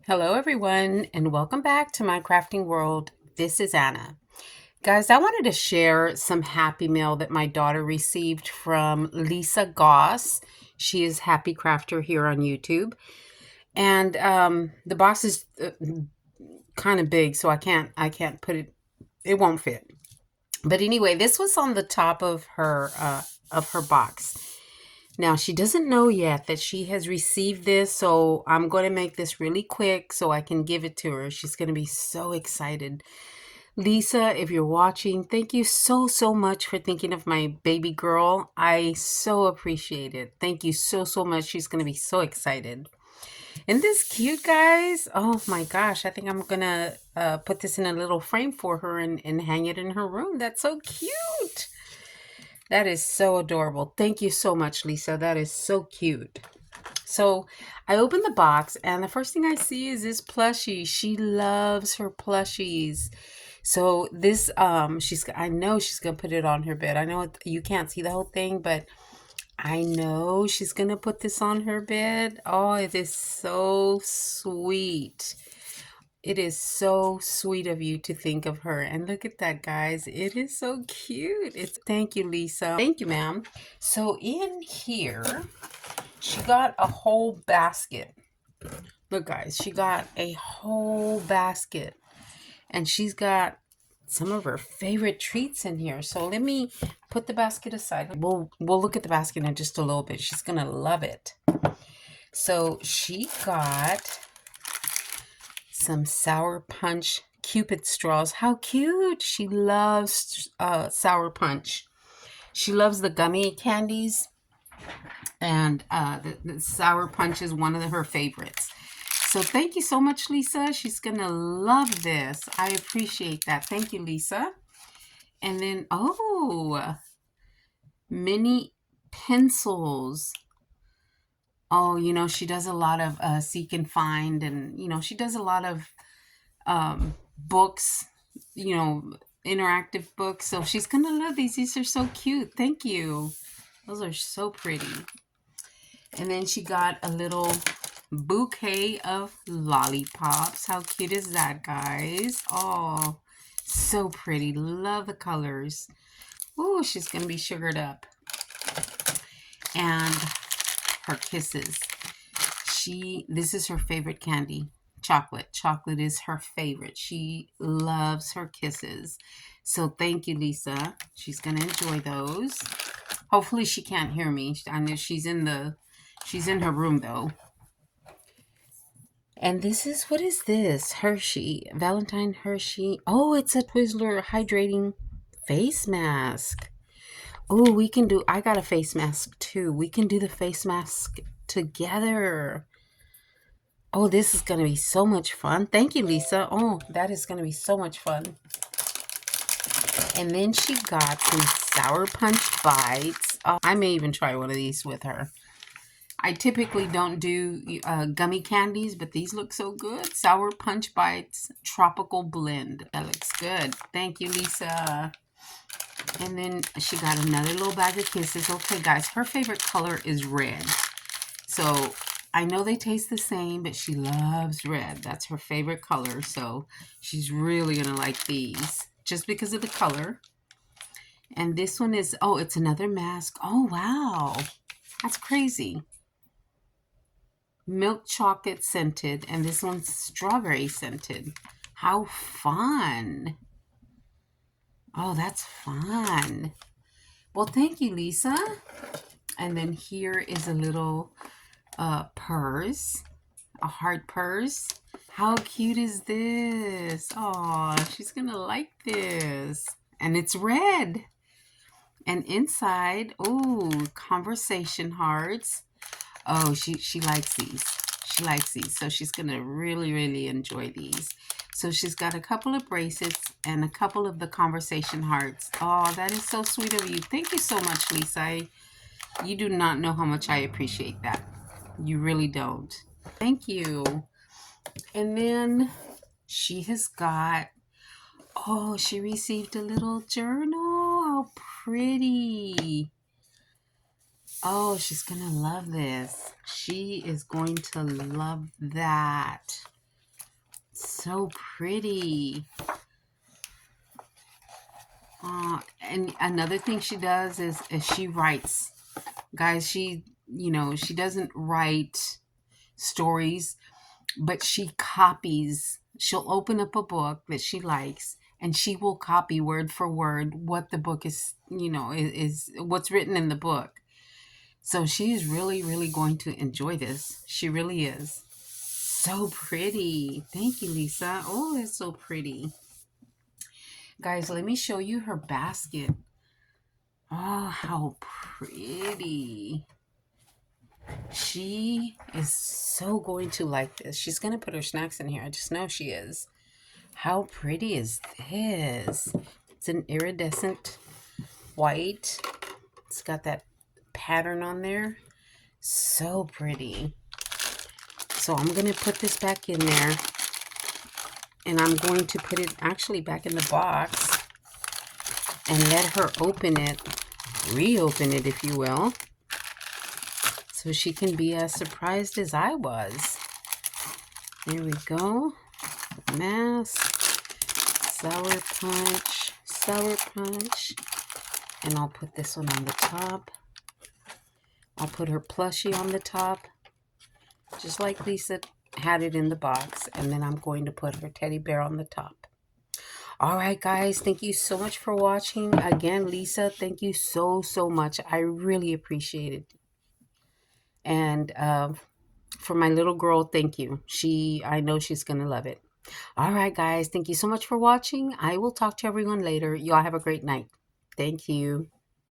Hello, everyone, and welcome back to my crafting world. This is Anna. Guys, I wanted to share some Happy Mail that my daughter received from Lisa Goss. She is Happy Crafter here on YouTube. And the box is kind of big, so I can't put it, it won't fit. But anyway, this was on the top of her box. Now, she doesn't know yet that she has received this, so I'm going to make this really quick so I can give it to her. She's going to be so excited. Lisa, if you're watching, thank you so much for thinking of my baby girl. I so appreciate it. Thank you so much. She's going to be so excited. Isn't this cute, guys? Oh my gosh, I think I'm going to put this in a little frame for her and hang it in her room. That's so cute. That is so adorable. Thank you so much, Lisa. That is so cute. So I open the box and the first thing I see is this plushie. She loves her plushies. So this I know she's gonna put it on her bed. I know you can't see the whole thing, but I know she's gonna put this on her bed. Oh, it is so sweet. It is so sweet of you to think of her. And look at that, guys. It is so cute. It's Thank you, Lisa. Thank you, ma'am. So in here, she got a whole basket. Look, guys, she got a whole basket. And she's got some of her favorite treats in here. So let me put the basket aside. We'll look at the basket in just a little bit. She's gonna love it. So she got some Sour Punch Cupid straws. How cute! She loves Sour Punch. She loves the gummy candies, and the Sour Punch is one of her favorites. So thank you so much, Lisa. She's gonna love this. I appreciate that. Thank you, Lisa. And then, oh, mini pencils. Oh, she does a lot of seek and find, and she does a lot of books, you know, interactive books. So she's gonna love these. These are so cute. Thank you. Those are so pretty. And then she got a little bouquet of lollipops. How cute is that, guys? Oh, so pretty. Love the colors. Oh, she's gonna be sugared up. And her kisses. This is her favorite candy. Chocolate. Chocolate is her favorite. She loves her kisses. So thank you, Lisa. She's gonna enjoy those. Hopefully she can't hear me. I know she's in her room though. And what is this? Hershey. Valentine Hershey. Oh, it's a Twizzler hydrating face mask. Oh, I got a face mask too. We can do the face mask together. Oh, this is going to be so much fun. Thank you, Lisa. Oh, that is going to be so much fun. And then she got some Sour Punch Bites. Oh, I may even try one of these with her. I typically don't do gummy candies, but these look so good. Sour Punch Bites Tropical Blend. That looks good. Thank you, Lisa. And then she got another little bag of kisses. Okay, guys, her favorite color is red. So I know they taste the same, but she loves red. That's her favorite color. So she's really going to like these just because of the color. And this one is, oh, it's another mask. Oh, wow. That's crazy. Milk chocolate scented. And this one's strawberry scented. How fun. Oh, that's fun. Well, thank you, Lisa. And then here is a little purse, a heart purse. How cute is this? Oh, she's gonna like this. And it's red. And inside, oh, conversation hearts. Oh, she likes these. She likes these. So she's gonna really enjoy these. So she's got a couple of bracelets and a couple of the conversation hearts. Oh, that is so sweet of you. Thank you so much, Lisa. You do not know how much I appreciate that. You really don't. Thank you. And then she has got, oh, she received a little journal. How pretty. Oh, she's going to love this. She is going to love that. So pretty. And another thing she does is she writes. Guys, she doesn't write stories, but she copies. She'll open up a book that she likes and she will copy word for word what the book is what's written in the book. So she's really, really going to enjoy this. She really is. So pretty. Thank you, Lisa. Oh, it's so pretty. Guys, let me show you her basket. Oh, how pretty. She is so going to like this. She's going to put her snacks in here. I just know she is. How pretty is this? It's an iridescent white. It's got that pattern on there. So pretty. So I'm going to put this back in there. And I'm going to put it actually back in the box. And let her open it. Reopen it, if you will. So she can be as surprised as I was. There we go. Mask. Sour punch. And I'll put this one on the top. I'll put her plushie on the top, just like Lisa had it in the box. And then I'm going to put her teddy bear on the top. All right, guys, thank you so much for watching. Again, Lisa, thank you so, so much. I really appreciate it. And for my little girl, thank you. I know she's going to love it. All right, guys, thank you so much for watching. I will talk to everyone later. Y'all have a great night. Thank you.